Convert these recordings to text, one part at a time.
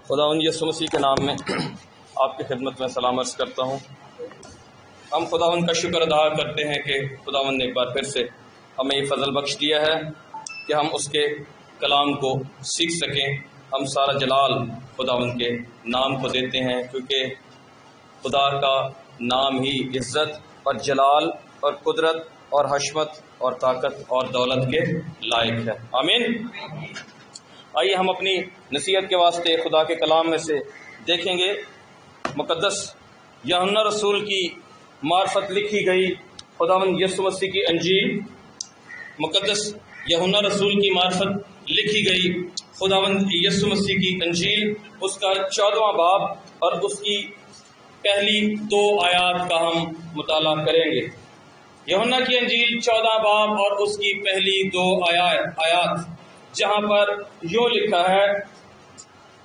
خداوند یسوع مسیح کے نام میں آپ کی خدمت میں سلام عرض کرتا ہوں۔ ہم خداوند کا شکر ادا کرتے ہیں کہ خداوند نے ایک بار پھر سے ہمیں یہ فضل بخش دیا ہے کہ ہم اس کے کلام کو سیکھ سکیں۔ ہم سارا جلال خداوند کے نام کو دیتے ہیں، کیونکہ خدا کا نام ہی عزت اور جلال اور قدرت اور حشمت اور طاقت اور دولت کے لائق ہے۔ آمین۔ آئیے ہم اپنی نصیحت کے واسطے خدا کے کلام میں سے دیکھیں گے۔ مقدس یوحنا رسول کی معرفت لکھی گئی خداوند یسوع مسیح کی انجیل، مقدس یوحنا رسول کی معرفت لکھی گئی خداوند یسوع مسیح کی انجیل، اس کا 14واں باب اور اس کی پہلی 2 آیات کا ہم مطالعہ کریں گے۔ یوحنا کی انجیل 14 باب اور اس کی پہلی 2 آیات، جہاں پر یوں لکھا ہے: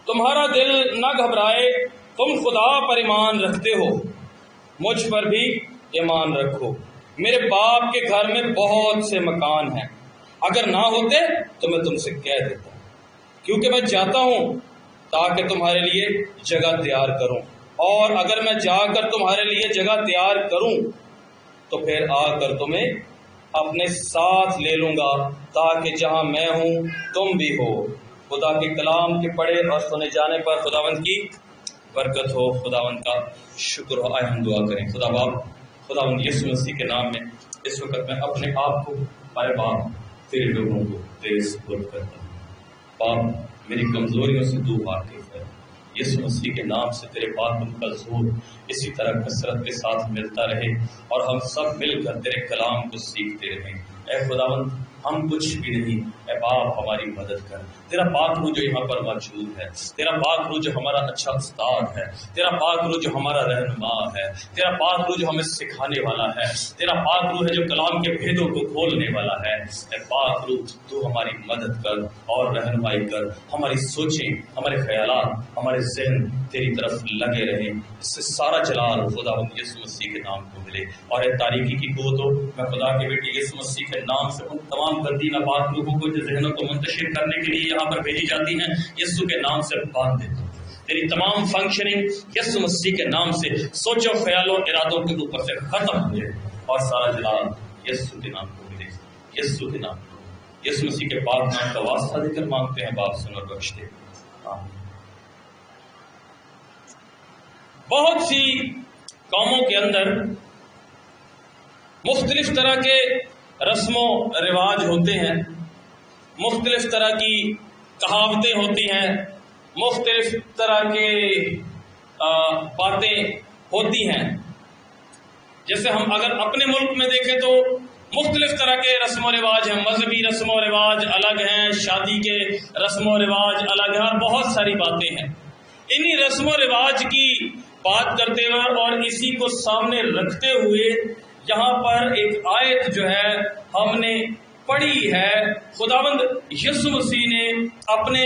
تمہارا دل نہ گھبرائے، تم خدا پر ایمان رکھتے ہو، مجھ پر بھی ایمان رکھو۔ میرے باپ کے گھر میں بہت سے مکان ہیں، اگر نہ ہوتے تو میں تم سے کہہ دیتا، کیونکہ میں جاتا ہوں تاکہ تمہارے لیے جگہ تیار کروں، اور اگر میں جا کر تمہارے لیے جگہ تیار کروں تو پھر آ کر تمہیں اپنے ساتھ لے لوں گا، تاکہ جہاں میں ہوں تم بھی ہو۔ خدا کے کلام کے پڑھے اور سنے جانے پر خداوند کی برکت ہو، خداوند کا شکر ہو۔ آئے ہم دعا کریں۔ خدا باپ، خداوند یسوع مسیح کے نام میں اس وقت میں اپنے آپ کو ارے باپ تیرے لوگوں کو تیرے سپرد کرتا ہوں۔ باپ میری کمزوریوں سے تو واقف ہے، یسوع مسیح کے نام سے تیرے باتوں کا زور اسی طرح کثرت کے ساتھ ملتا رہے، اور ہم سب مل کر تیرے کلام کو سیکھتے رہیں۔ اے خداوند، ہم کچھ بھی نہیں، اے باپ ہماری مدد کر۔ تیرا پاک روح جو یہاں پر موجود ہے، تیرا پاک روح جو ہمارا اچھا استاد ہے، تیرا پاک روح جو ہمارا رہنما ہے، تیرا پاک روح جو ہمیں سکھانے والا ہے، تیرا پاک روح ہے جو کلام کے بھیدوں کو کھولنے والا ہے۔ اے پاک روح، تو ہماری مدد کر اور رہنمائی کر، ہماری سوچیں، ہمارے خیالات، ہمارے ذہن تیری طرف لگے رہیں، اس سے سارا جلال خداوند یسوع مسیح کے نام کو ملے۔ اور اے تاریکی کی قوتوں، میں خدا کے بیٹے یسوع مسیح کے نام سے ان تمام گندی ناپاک روحوں کو جو ذہنوں کو منتشر کرنے کے لیے یہاں پر بھیجی جاتی ہیں، یسوع کے نام سے باندھ دیتا ہوں۔ تیری تمام فنکشننگ یسوع مسیح کے نام سے سوچوں، خیالوں، ارادوں کے اوپر سے ختم ہو جائے، اور سارا جلال یسوع کے نام کو ملے، یسوع کے نام کو۔ یسوع مسیح کے پاک نام کا واسطہ دے کر مانگتے ہیں، باپ سن اور بخش دے، آمین۔ بہت سی قوموں کے اندر مختلف طرح کے رسم و رواج ہوتے ہیں، مختلف طرح کی کہاوتیں ہوتی ہیں، مختلف طرح کے باتیں ہوتی ہیں۔ جیسے ہم اگر اپنے ملک میں دیکھیں تو مختلف طرح کے رسم و رواج ہیں، مذہبی رسم و رواج الگ ہیں، شادی کے رسم و رواج الگ ہیں، اور بہت ساری باتیں ہیں۔ انہی رسم و رواج کی بات کرتے ہوئے اور اسی کو سامنے رکھتے ہوئے یہاں پر ایک آیت جو ہے ہم نے پڑھی ہے، خداوند یسوع مسیح نے اپنے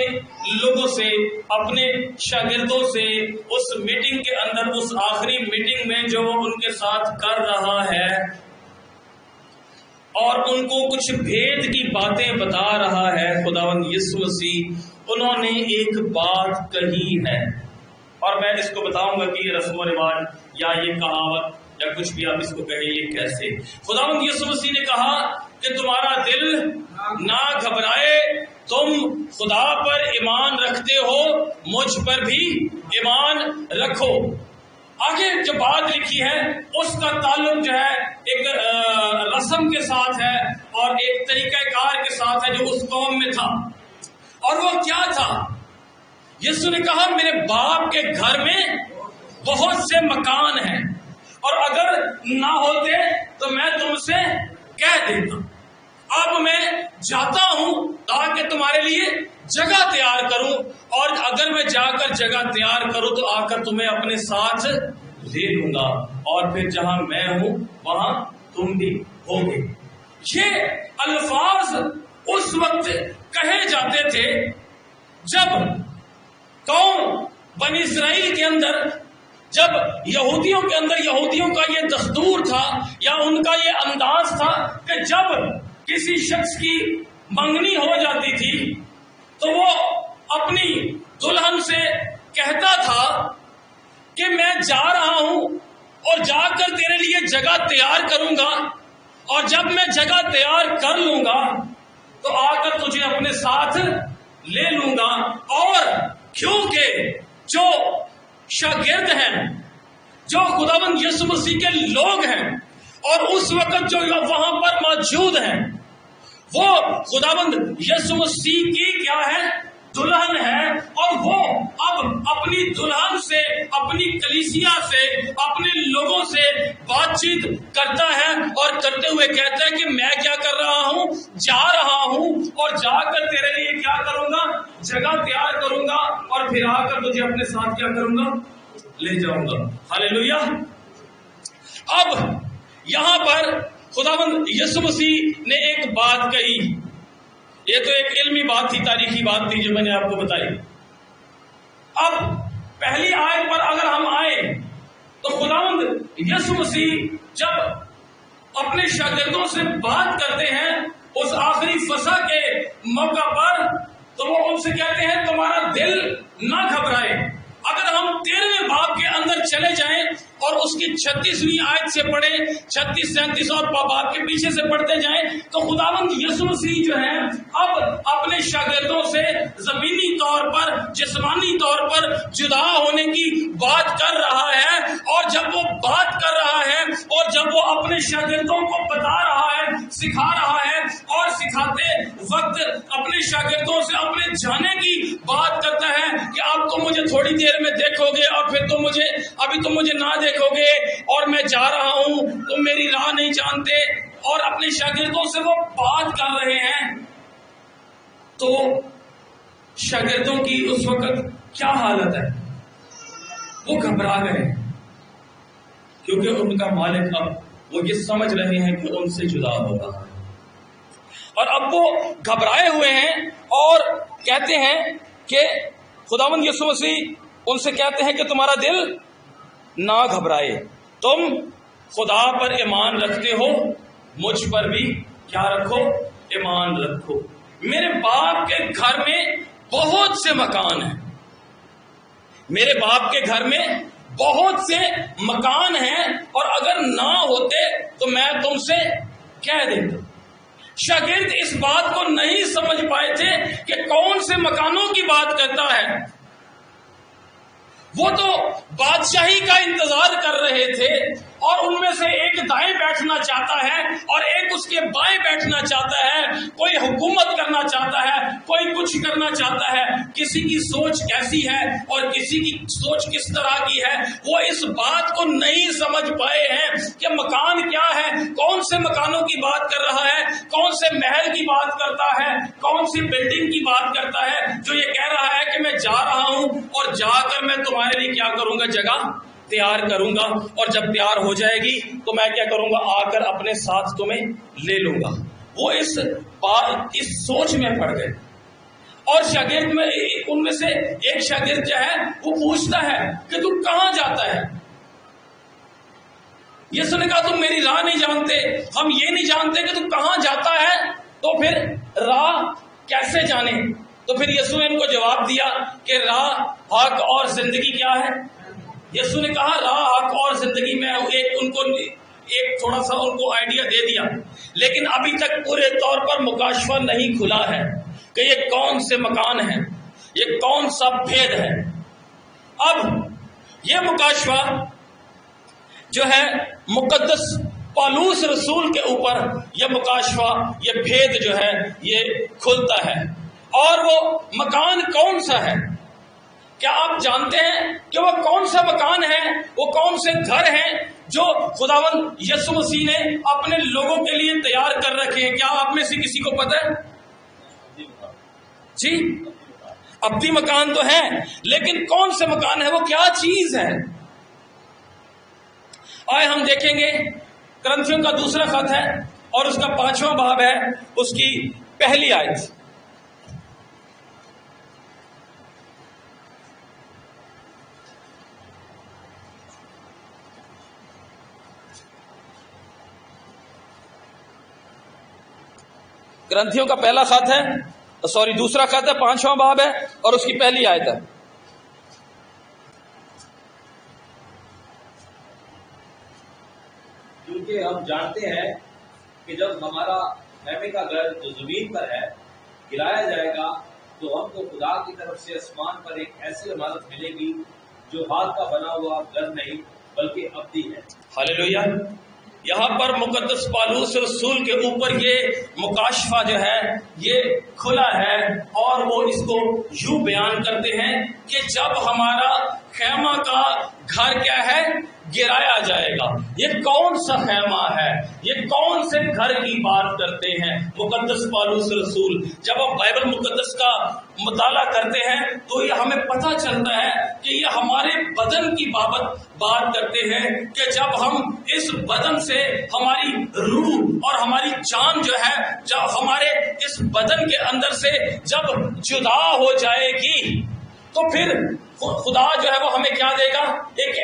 لوگوں سے، اپنے شاگردوں سے اس میٹنگ کے اندر، اس آخری میٹنگ میں جو ان کے ساتھ کر رہا ہے، اور ان کو کچھ بھید کی باتیں بتا رہا ہے خداوند یسوع مسیح، انہوں نے ایک بات کہی ہے، اور میں اس کو بتاؤں گا کہ یہ رسم و رواج یا یہ کہاوت یا کچھ بھی آپ اس کو کہیں یہ کیسے۔ خداوند یسوع مسیح نے کہا کہ تمہارا دل نہ گھبرائے، تم خدا پر ایمان رکھتے ہو، مجھ پر بھی ایمان رکھو۔ آگے جو بات لکھی ہے اس کا تعلق جو ہے ایک رسم کے ساتھ ہے اور ایک طریقہ کار کے ساتھ ہے جو اس قوم میں تھا، اور وہ کیا تھا؟ یسوع نے کہا میرے باپ کے گھر میں بہت سے مکان ہیں، اور اگر نہ ہوتے تو میں تم سے کہہ دیتا، اب میں جاتا ہوں تاکہ تمہارے لیے جگہ تیار کروں، اور اگر میں جا کر جگہ تیار کروں تو آ کر تمہیں اپنے ساتھ لے لوں گا، اور پھر جہاں میں ہوں وہاں تم بھی ہوگے۔ یہ الفاظ اس وقت کہے جاتے تھے جب قوم بنی اسرائیل کے اندر، جب یہودیوں کے اندر یہودیوں کا یہ دستور تھا یا ان کا یہ انداز تھا کہ جب کسی شخص کی منگنی ہو جاتی تھی تو وہ اپنی دلہن سے جا رہا ہوں اور جا کر تیرے لیے جگہ تیار کروں گا، اور جب میں جگہ تیار کر لوں گا تو آ کر تجھے اپنے ساتھ لے لوں گا۔ اور کیونکہ جو شاگرد ہیں، جو خداوند یسوع مسیح کے لوگ ہیں، اور اس وقت جو وہاں پر موجود ہیں، وہ خداوند یسوع مسیح کی کیا ہے؟ دلہن ہے، اور وہ اب اپنی دلہن سے، اپنی کلیسیا سے، اپنے لوگوں سے بات چیت کرتا ہے، اور کرتے ہوئے کہتا ہے کہ میں کیا کر رہا ہوں؟ جا رہا ہوں، اور جا کر تیرے لیے کیا کروں گا؟ جگہ تیار کروں گا، اور پھر آ کر تجھے اپنے ساتھ کیا کروں گا؟ لے جاؤں گا۔ ہاللیلویہ۔ اب یہاں پر خداوند یسوع مسیح نے ایک بات کہی، یہ تو ایک علمی بات تھی، تاریخی بات تھی جو میں نے آپ کو بتائی۔ اب پہلی آیت پر اگر ہم آئے تو خداوند یسوع مسیح جب اپنے شاگردوں سے بات کرتے ہیں اس آخری فسح کے موقع پر، تو وہ ان سے کہتے ہیں تمہارا دل نہ گھبرائے۔ اگر ہم 13ویں باب کے اندر چلے جائیں اور اس کی 36ویں آیت سے پڑھیں، 36، 37 اور باب کے پیچھے سے پڑھتے جائیں، تو خداوند یسوع مسیح جو ہے اب اپنے شاگردوں سے زمینی طور پر، جسمانی طور پر جدا ہونے کی بات کر رہا ہے۔ اور جب وہ بات کر رہا ہے، اور جب وہ اپنے شاگردوں کو بتا رہا ہے، سکھا رہا ہے، اور سکھاتے وقت اپنے شاگردوں سے اپنے جانے کی بات کرتا ہے کہ اب تم مجھے تھوڑی دیر میں دیکھو گے، اور پھر تم مجھے ابھی تم مجھے نہ دیکھو گے، اور میں جا رہا ہوں، تم میری راہ نہیں جانتے، اور اپنے شاگردوں سے وہ بات کر رہے ہیں۔ تو شاگردوں کی اس وقت کیا حالت ہے؟ وہ گھبرا گئے، کیونکہ ان کا مالک اب وہ یہ سمجھ رہے ہیں کہ ان سے جدا ہوگا، اور اب وہ گھبرائے ہوئے ہیں، اور کہتے ہیں کہ خداوند یسوع مسیح ان سے کہتے ہیں کہ تمہارا دل نہ گھبرائے، تم خدا پر ایمان رکھتے ہو، مجھ پر بھی کیا رکھو؟ ایمان رکھو۔ میرے باپ کے گھر میں بہت سے مکان ہیں، میرے باپ کے گھر میں بہت سے مکان ہیں، اور اگر نہ ہوتے تو میں تم سے کہہ دیتا۔ شاگرد اس بات کو نہیں سمجھ پائے تھے کہ کون سے مکانوں کی بات کرتا ہے۔ وہ تو بادشاہی کا انتظار کر رہے تھے، اور ان میں سے ایک دائیں بیٹھنا چاہتا ہے اور ایک اس کے بائیں بیٹھنا چاہتا ہے، کوئی حکومت کرنا چاہتا ہے، کوئی کچھ کرنا چاہتا ہے۔ کسی کی سوچ کیسی ہے اور کسی کی سوچ کس طرح کی ہے، وہ اس بات کو نہیں سمجھ پائے ہیں کہ مکان کیا ہے، کون سے مکانوں کی بات کر رہا ہے، کون سے محل کی بات کرتا ہے، کون سی بلڈنگ کی بات کرتا ہے، جو یہ کہہ رہا ہے کہ میں جا رہا ہوں، اور جا کر میں تمہارے لیے کیا کروں گا؟ جگہ تیار کروں گا، اور جب تیار ہو جائے گی تو میں کیا کروں گا؟ آ کر اپنے ساتھ تمہیں لے لوں گا۔ وہ اس سوچ میں پڑ گئے، اور شاگرد میں ان میں سے ایک شاگرد جو ہے وہ پوچھتا ہے کہ تم کہاں جاتا ہے؟ یسوع نے کہا تم میری راہ نہیں جانتے، ہم یہ نہیں جانتے کہ تم کہاں جاتا ہے، تو پھر راہ کیسے جانے؟ تو پھر یسوع نے ان کو جواب دیا کہ راہ، حق اور زندگی کیا ہے؟ یسوع نے کہا راہ، حق اور زندگی۔ میں ان کو ایک تھوڑا سا ان کو آئیڈیا دے دیا، لیکن ابھی تک پورے طور پر مکاشفہ نہیں کھلا ہے کہ یہ کون سے مکان ہیں، یہ کون سا بھید ہے۔ اب یہ مکاشفہ جو ہے مقدس پالوس رسول کے اوپر یہ مکاشفہ، یہ بھید جو ہے یہ کھلتا ہے۔ اور وہ مکان کون سا ہے؟ کیا آپ جانتے ہیں کہ وہ کون سا مکان ہے، وہ کون سے گھر ہیں جو خداوند یسوع مسیح نے اپنے لوگوں کے لیے تیار کر رکھے ہیں؟ کیا آپ میں سے کسی کو پتہ ہے؟ جی، ابدی مکان تو ہے، لیکن کون سے مکان ہے، وہ کیا چیز ہے؟ آئے ہم دیکھیں گے، کرنتھیوں کا دوسرا خط ہے اور اس کا 5واں باب ہے، اس کی پہلی آیت۔ کرنتھیوں کا پہلا خط ہے، دوسرا خط ہے، 5واں باب ہے اور اس کی پہلی آیت ہے۔ کیونکہ ہم جانتے ہیں کہ جب ہمارا خیمے کا گھر جو زمین پر ہے گرایا جائے گا تو ہم کو خدا کی طرف سے آسمان پر ایک ایسی عمارت ملے گی جو ہاتھ کا بنا ہوا گھر نہیں بلکہ ابدی ہے۔ ہاللیلویہ۔ یہاں پر مقدس پالوس رسول کے اوپر یہ مکاشفہ جو ہے یہ کھلا ہے، اور وہ اس کو یوں بیان کرتے ہیں کہ جب ہمارا خیمہ کا گھر کیا ہے گرایا جائے گا۔ یہ کون سا خیمہ ہے؟ یہ کون سے گھر کی بات کرتے ہیں مقدس پالوس رسول؟ جب ہم بائبل مقدس کا مطالعہ کرتے ہیں تو یہ ہمیں پتہ چلتا ہے کہ یہ ہمارے بدن کی بات کرتے ہیں کہ جب ہم اس بدن سے ہماری روح اور ہماری جان جو ہے جب ہمارے اس بدن کے اندر سے جب جدا ہو جائے گی تو پھر خدا جو ہے وہ ہمیں کیا دے گا؟ ایک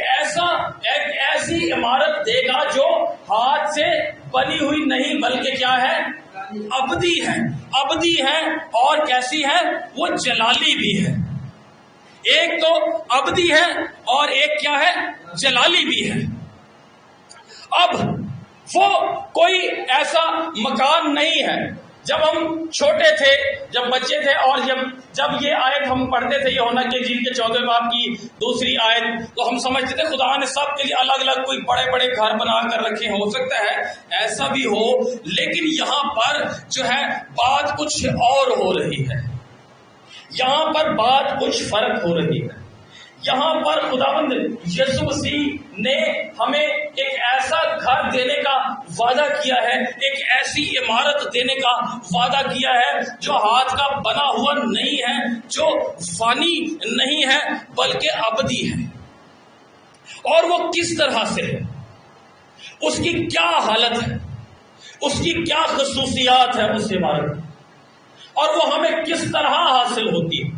ایسی عمارت دے گا جو ہاتھ سے بنی ہوئی نہیں بلکہ کیا ہے؟ ابدی ہے اور کیسی ہے؟ وہ جلالی بھی ہے۔ ایک تو ابدی ہے اور ایک کیا ہے؟ جلالی بھی ہے۔ اب وہ کوئی ایسا مکان نہیں ہے۔ جب ہم چھوٹے تھے، جب بچے تھے، اور جب یہ آیت ہم پڑھتے تھے یوحنا کے انجیل کے 14 باب کی 2 آیت، تو ہم سمجھتے تھے خدا نے سب کے لیے الگ الگ کوئی بڑے بڑے گھر بنا کر رکھے۔ ہو سکتا ہے ایسا بھی ہو، لیکن یہاں پر جو ہے بات کچھ اور ہو رہی ہے۔ یہاں پر بات کچھ فرق ہو رہی ہے۔ یہاں پر خداوند یسوع مسیح نے ہمیں ایک ایسا گھر دینے کا وعدہ کیا ہے، ایک ایسی عمارت دینے کا وعدہ کیا ہے جو ہاتھ کا بنا ہوا نہیں ہے، جو فانی نہیں ہے بلکہ ابدی ہے۔ اور وہ کس طرح سے ہے، اس کی کیا حالت ہے، اس کی کیا خصوصیات ہے اس عمارت کی، اور وہ ہمیں کس طرح حاصل ہوتی ہے۔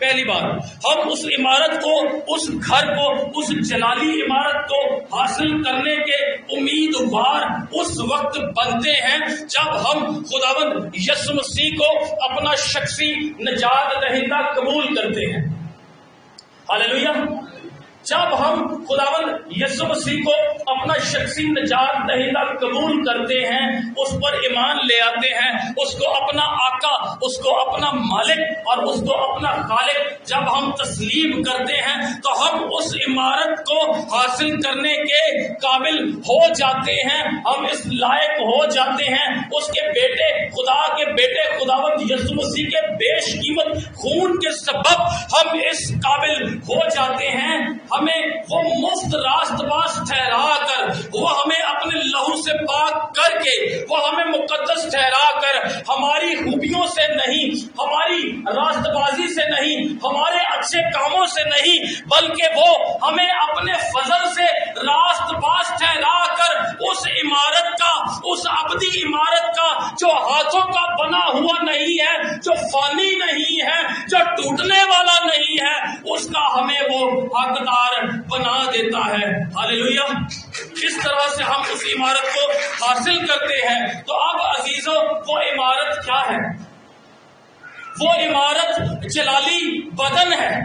پہلی بات، ہم اس عمارت کو، اس گھر کو، اس جلالی عمارت کو حاصل کرنے کے امیدوار اس وقت بنتے ہیں جب ہم خداوند یسوع مسیح کو اپنا شخصی نجات دہندہ قبول کرتے ہیں۔ ہاللیلویہ۔ جب ہم خداوند یسوع مسیح کو اپنا شخصی نجات دہندہ قبول کرتے ہیں، اس پر ایمان لے آتے ہیں، اس کو اپنا آقا، اس کو اپنا مالک اور اس کو اپنا خالق جب ہم تسلیم کرتے ہیں تو ہم اس عمارت کو حاصل کرنے کے قابل ہو جاتے ہیں، ہم اس لائق ہو جاتے ہیں۔ اس کے بیٹے، خدا کے بیٹے خداوند یسوع مسیح کے بیش قیمت خون کے سبب ہم اس قابل ہو جاتے ہیں۔ ہمیں وہ مفت راست باز ٹھہرا کر، وہ ہمیں اپنے لہو سے پاک کر کے، وہ ہمیں مقدس ٹھہرا کر، ہماری خوبیوں سے نہیں، ہماری راست بازی سے نہیں، ہمارے اچھے کاموں سے نہیں، بلکہ وہ ہمیں اپنے فضل سے راست باز ٹھہرا کر اس عمارت کا، اس ابدی عمارت کا جو ہاتھوں کا بنا ہوا نہیں ہے، جو فانی نہیں ہے، جو ٹوٹنے والا نہیں ہے، اس کا ہمیں وہ حقدار بنا دیتا ہے۔ ہاللیلویہ۔ اس طرح سے ہم اس عمارت کو حاصل کرتے ہیں۔ تو اب عزیزوں، وہ عمارت کیا ہے؟ وہ عمارت جلالی بدن ہے۔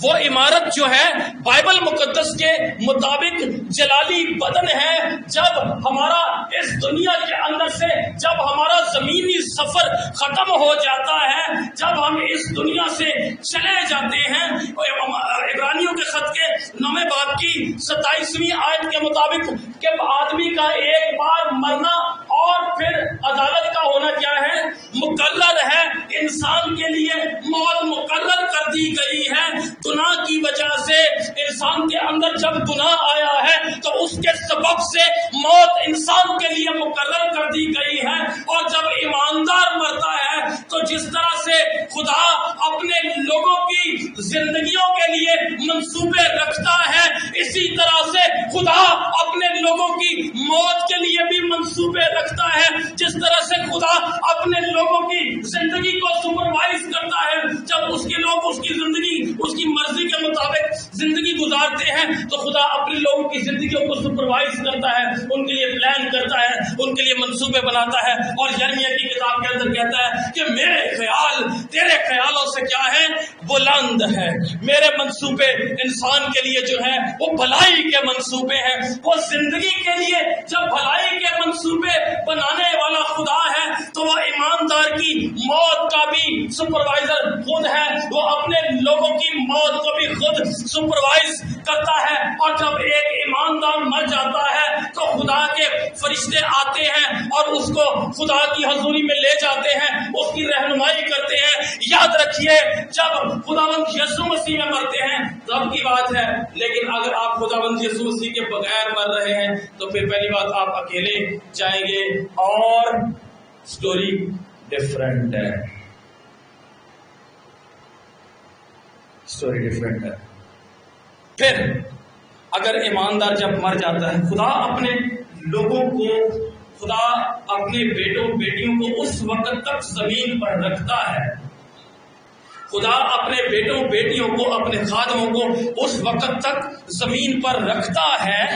وہ عمارت جو ہے بائبل مقدس کے مطابق جلالی بدن ہے۔ جب ہمارا اس دنیا کے اندر سے جب ہمارا زمینی سفر ختم ہو جاتا ہے، جب ہم اس دنیا سے چلے جاتے ہیں، عبرانیوں کے خط کے 9 باب کی 27ویں آیت کے مطابق کہ آدمی کا ایک بار مرنا اور پھر عدالت کا ہونا کیا ہے؟ مقرر ہے۔ انسان کے لیے موت مقرر کر دی گئی ہے۔ گناہ کی وجہ سے انسان کے اندر جب گناہ آیا ہے تو اس کے سبب سے موت انسان کے لیے مقرر کر دی گئی ہے۔ اور جب ایماندار مرتا ہے تو جس طرح سے خدا اپنے لوگوں کی زندگیوں کے لیے منصوبے رکھتا ہے، اسی طرح سے خدا اپنے لوگوں کی موت کے لیے بھی منصوبے رکھتا ہے۔ جس طرح سے خدا اپنے لوگوں کی زندگی کو سپروائز کرتا ہے، جب اس کے لوگ اس کی زندگی، اس کی مرضی کے مطابق زندگی گزارتے ہیں تو خدا اپنے لوگوں کی زندگیوں کو سپروائز کرتا ہے، ان کے لیے پلان کرتا ہے، ان کے لیے منصوبے بناتا ہے، اور یرمیہ کی کتاب کے اندر کہتا ہے کہ میرے خیال تیرے خیالوں سے کیا ہے؟ بلند ہے۔ میرے منصوبے انسان کے لیے جو ہے وہ بھلائی کے منصوبے ہیں۔ وہ زندگی کے لیے جب بھلائی کے منصوبے بنانے والا خدا ہے تو وہ ایماندار کی موت کا بھی سپروائزر خود ہے، وہ اپنے لوگوں کی موت کو بھی خود سپروائز کرتا ہے۔ اور جب ایک ایماندار مر جاتا ہے تو خدا کے فرشتے آتے ہیں اور اس کو خدا کی حضوری میں لے جاتے ہیں، اس کی رہنمائی کرتے ہیں۔ یاد رکھیے جب خداوند یسوع مسیح میں مرتے ہیں تب کی بات ہے، لیکن اگر آپ خداوند یسوع مسیح کے بغیر مر رہے ہیں تو پھر پہلی بات آپ اکیلے جائیں گے اور سٹوری ڈفرنٹ ہے، سٹوری ڈفرنٹ ہے۔ پھر اگر ایماندار جب مر جاتا ہے، خدا اپنے لوگوں کو، خدا اپنے بیٹوں بیٹیوں کو اس وقت تک زمین پر رکھتا ہے، خدا اپنے بیٹوں بیٹیوں کو، اپنے خادموں کو اس وقت تک زمین پر رکھتا ہے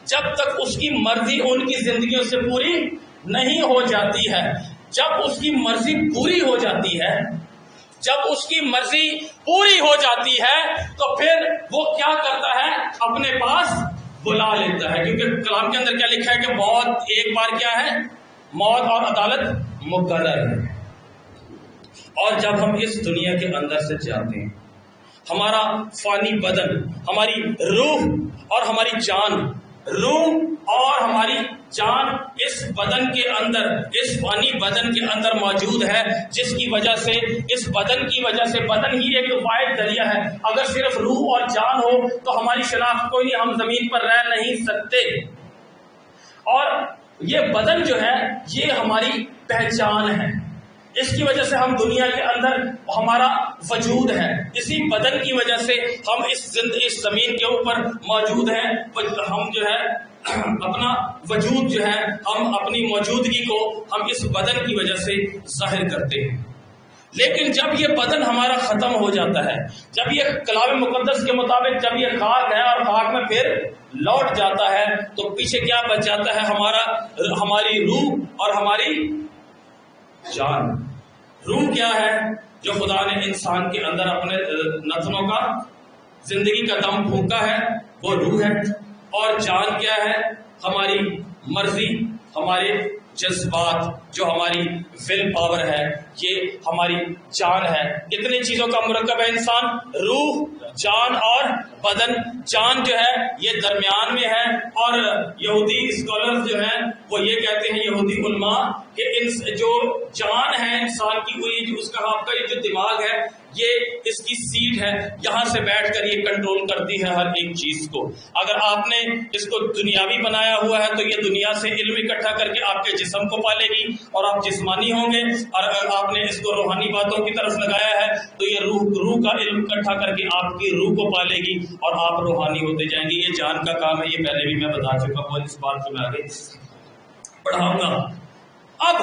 جب تک اس کی مرضی ان کی زندگیوں سے پوری نہیں ہو جاتی ہے۔ جب اس کی مرضی پوری ہو جاتی ہے، جب اس کی مرضی پوری ہو جاتی ہے تو پھر وہ کیا کرتا ہے؟ اپنے پاس بلا لیتا ہے، کیونکہ کلام کے اندر کیا لکھا ہے کہ موت ایک بار کیا ہے؟ موت اور عدالت مقرر ہے۔ اور جب ہم اس دنیا کے اندر سے جاتے ہیں، ہمارا فانی بدن، ہماری روح اور ہماری جان، روح اور ہماری جان اس بدن کے اندر، اس فانی بدن کے اندر موجود ہے، جس کی وجہ سے، اس بدن کی وجہ سے، بدن ہی ایک واحد ذریعہ ہے۔ اگر صرف روح اور جان ہو تو ہماری شناخت کوئی نہیں، ہم زمین پر رہ نہیں سکتے۔ اور یہ بدن جو ہے یہ ہماری پہچان ہے، اس کی وجہ سے ہم دنیا کے اندر ہمارا وجود ہے، اسی بدن کی وجہ سے ہم اس زمین کے اوپر موجود ہیں۔ ہم جو ہے اپنا وجود جو ہے، ہم اپنی موجودگی کو ہم اس بدن کی وجہ سے ظاہر کرتے ہیں۔ لیکن جب یہ بدن ہمارا ختم ہو جاتا ہے، جب یہ کلام مقدس کے مطابق جب یہ خاک ہے اور خاک میں پھر لوٹ جاتا ہے تو پیچھے کیا بچ جاتا ہے؟ ہماری روح اور ہماری جان۔ روح کیا ہے؟ جو خدا نے انسان کے اندر اپنے نتنوں کا زندگی کا دم پھونکا ہے، وہ روح ہے۔ اور جان کیا ہے؟ ہماری مرضی، ہمارے جذبات، جو ہماری ول پاور ہے، یہ ہماری جان ہے۔ اتنی چیزوں کا مرکب ہے انسان، روح، جان اور بدن۔ جان جو ہے یہ درمیان میں ہے، اور یہودی اسکالرز جو ہیں وہ یہ کہتے ہیں، یہودی علماء، کہ جو جان ہے انسان کی، وہی اس کا آپ کا یہ جو دماغ ہے، یہ اس کی سیٹ ہے، یہاں سے بیٹھ کر یہ کنٹرول کرتی ہے ہر ایک چیز کو۔ اگر آپ نے اس کو دنیاوی بنایا ہوا ہے تو یہ دنیا سے علم اکٹھا کر کے آپ کے جسم کو پالے گی اور آپ جسمانی ہوں گے، اور اگر آپ نے اس کو روحانی باتوں کی طرف لگایا ہے تو یہ روح کا علم اکٹھا کر کے آپ کی روح کو پالے گی اور آپ روحانی ہوتے جائیں گے۔ یہ جان کا کام ہے، یہ پہلے بھی میں بتا چکا ہوں، اس بات کو میں آگے پڑھاؤں گا۔ اب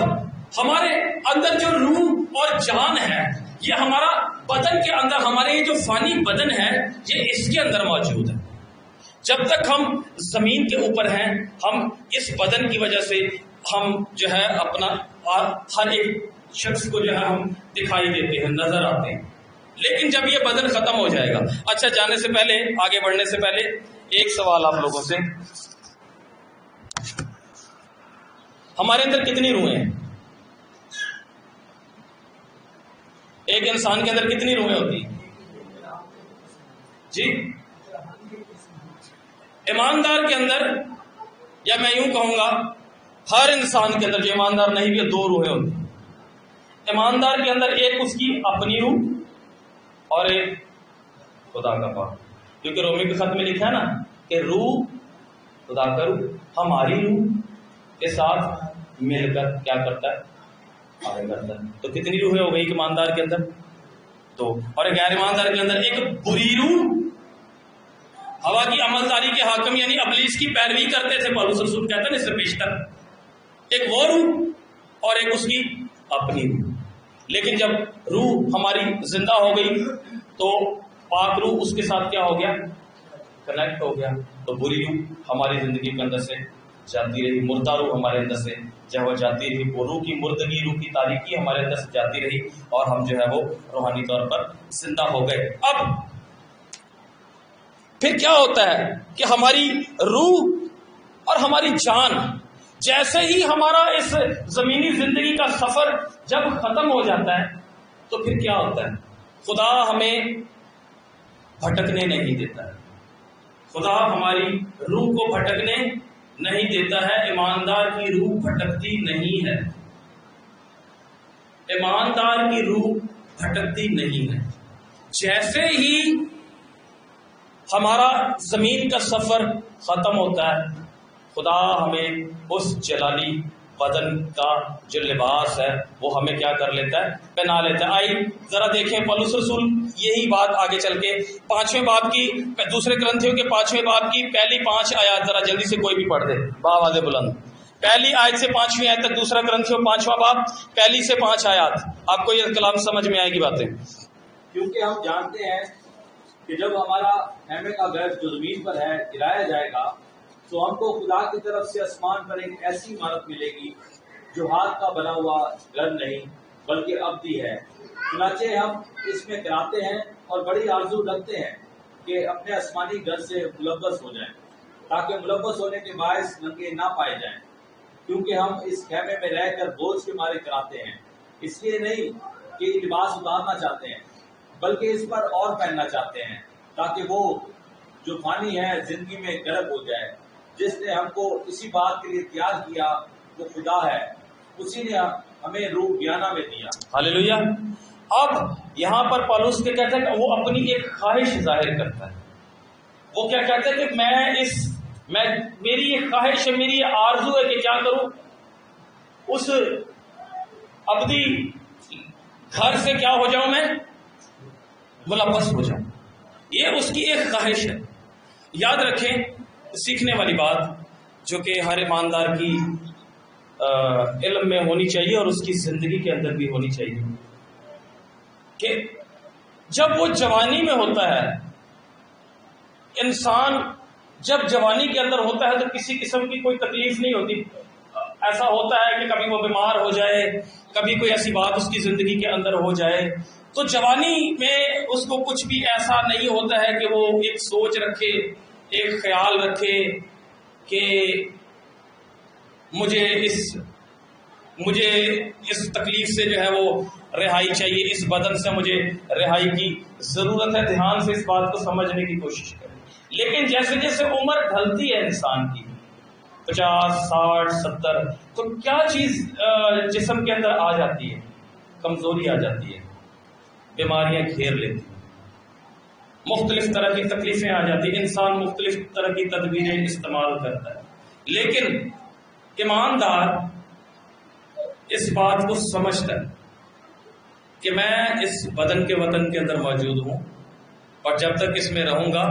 ہمارے اندر جو روح اور جان ہے، یہ ہمارا بدن کے اندر، ہمارے یہ جو فانی بدن ہے یہ اس کے اندر موجود ہے۔ جب تک ہم زمین کے اوپر ہیں، ہم اس بدن کی وجہ سے ہم جو ہے اپنا ہر ایک شخص کو جو ہے ہم دکھائی دیتے ہیں، نظر آتے ہیں۔ لیکن جب یہ بدن ختم ہو جائے گا، اچھا جانے سے پہلے، آگے بڑھنے سے پہلے ایک سوال آپ لوگوں سے، ہمارے اندر کتنی روحیں ہیں؟ ایک انسان کے اندر کتنی روحیں ہوتی ہیں؟ جی، ایماندار کے اندر، یا میں یوں کہوں گا ہر انسان کے اندر، جو ایماندار نہیں بھی، 2 روحیں ہوتی ہیں۔ ایماندار کے اندر ایک اس کی اپنی روح اور ایک خدا کا پاک، کیونکہ رومی کے خط میں لکھا ہے نا کہ روح، خدا کا روح ہماری روح کے ساتھ مل کر کیا کرتا ہے؟ آگے کرتا ہے۔ تو کتنی روحیں ہو گئی ایماندار کے اندر؟ 2۔ اور غیر ایماندار کے اندر ایک بری روح، ہوا کی عملداری کے حاکم یعنی ابلیس کی پیروی کرتے تھے، پولس رسول کہتے ہیں اس سے پیشتر، ایک وہ روح اور ایک اس کی اپنی روح۔ لیکن جب روح ہماری زندہ ہو گئی تو پاک روح اس کے ساتھ کیا ہو گیا؟ کنیکٹ ہو گیا تو بری روح ہماری زندگی کے اندر سے جاتی رہی، مردہ روح ہمارے اندر سے جو ہے وہ جاتی رہی، وہ روح کی مردگی، روح کی تاریکی ہمارے اندر سے جاتی رہی اور ہم جو ہے وہ روحانی طور پر زندہ ہو گئے۔ اب پھر کیا ہوتا ہے کہ ہماری روح اور ہماری جان جیسے ہی ہمارا اس زمینی زندگی کا سفر جب ختم ہو جاتا ہے تو پھر کیا ہوتا ہے؟ خدا ہمیں بھٹکنے نہیں دیتا ہے، خدا ہماری روح کو بھٹکنے نہیں دیتا ہے۔ ایماندار کی روح بھٹکتی نہیں ہے، ایماندار کی روح بھٹکتی نہیں ہے۔ جیسے ہی ہمارا زمین کا سفر ختم ہوتا ہے خدا ہمیں اس جلالی بدن کا جو لباس ہے وہ ہمیں کیا کر لیتا ہے؟ پہنا لیتا ہے۔ آئی ذرا دیکھیں پولس رسول یہی بات آگے چل کے 5ویں باب کی، دوسرے کرنتھیوں کے 5ویں باب کی پہلی 5 آیات ذرا جلدی سے کوئی بھی پڑھ دے بآواز بلند، پہلی آیت سے 5ویں آیت تک، دوسرا کرنتھیوں 5واں باب پہلی سے 5 آیات، آپ کو یہ کلام سمجھ میں آئے گی باتیں۔ کیونکہ ہم جانتے ہیں کہ جب ہمارا خیمے کا گھر جو زمین پر ہے گرایا جائے گا تو ہم کو خدا کی طرف سے آسمان پر ایک ایسی عمارت ملے گی جو ہاتھ کا بنا ہوا گھر نہیں بلکہ ابدی ہے۔ چنانچہ ہم اس میں کراتے ہیں اور بڑی آرزو رکھتے ہیں کہ اپنے آسمانی گھر سے ملوث ہو جائیں، تاکہ ملوث ہونے کے باعث ننگے نہ پائے جائیں، کیونکہ ہم اس خیمے میں رہ کر بوجھ کے مارے کراتے ہیں، اس لیے نہیں کہ لباس اتارنا چاہتے ہیں بلکہ اس پر اور پہننا چاہتے ہیں، تاکہ وہ جو فانی ہے زندگی میں غرق ہو جائے۔ جس نے ہم کو اسی بات کے لیے تیار کیا وہ خدا ہے، اسی نے ہمیں روح بیانہ میں دیا۔ ہاللیلویا۔ اب یہاں پر پالوس کے کہتا ہے کہ وہ اپنی ایک خواہش ظاہر کرتا ہے، وہ کیا کہتا ہے کہ میری یہ خواہش ہے، میری یہ آرزو ہے کہ کیا کروں، اس ابدی گھر سے کیا ہو جاؤں، میں ملوث ہو جاؤں، یہ اس کی ایک خواہش ہے۔ یاد رکھیں سیکھنے والی بات جو کہ ہر ایماندار کی علم میں ہونی چاہیے اور اس کی زندگی کے اندر بھی ہونی چاہیے کہ جب وہ جوانی میں ہوتا ہے، انسان جب جوانی کے اندر ہوتا ہے تو کسی قسم کی کوئی تکلیف نہیں ہوتی۔ ایسا ہوتا ہے کہ کبھی وہ بیمار ہو جائے، کبھی کوئی ایسی بات اس کی زندگی کے اندر ہو جائے، تو جوانی میں اس کو کچھ بھی ایسا نہیں ہوتا ہے کہ وہ ایک سوچ رکھے، ایک خیال رکھے کہ مجھے اس تکلیف سے جو ہے وہ رہائی چاہیے، اس بدن سے مجھے رہائی کی ضرورت ہے۔ دھیان سے اس بات کو سمجھنے کی کوشش کریں۔ لیکن جیسے جیسے عمر ڈھلتی ہے انسان کی 50 60 70 تو کیا چیز جسم کے اندر آ جاتی ہے؟ کمزوری آ جاتی ہے، بیماریاں گھیر لیتی ہیں، مختلف طرح کی تکلیفیں آ جاتی ہیں، انسان مختلف طرح کی تدبیریں استعمال کرتا ہے۔ لیکن ایماندار اس بات کو سمجھتا ہے کہ میں اس بدن کے وطن کے اندر موجود ہوں اور جب تک اس میں رہوں گا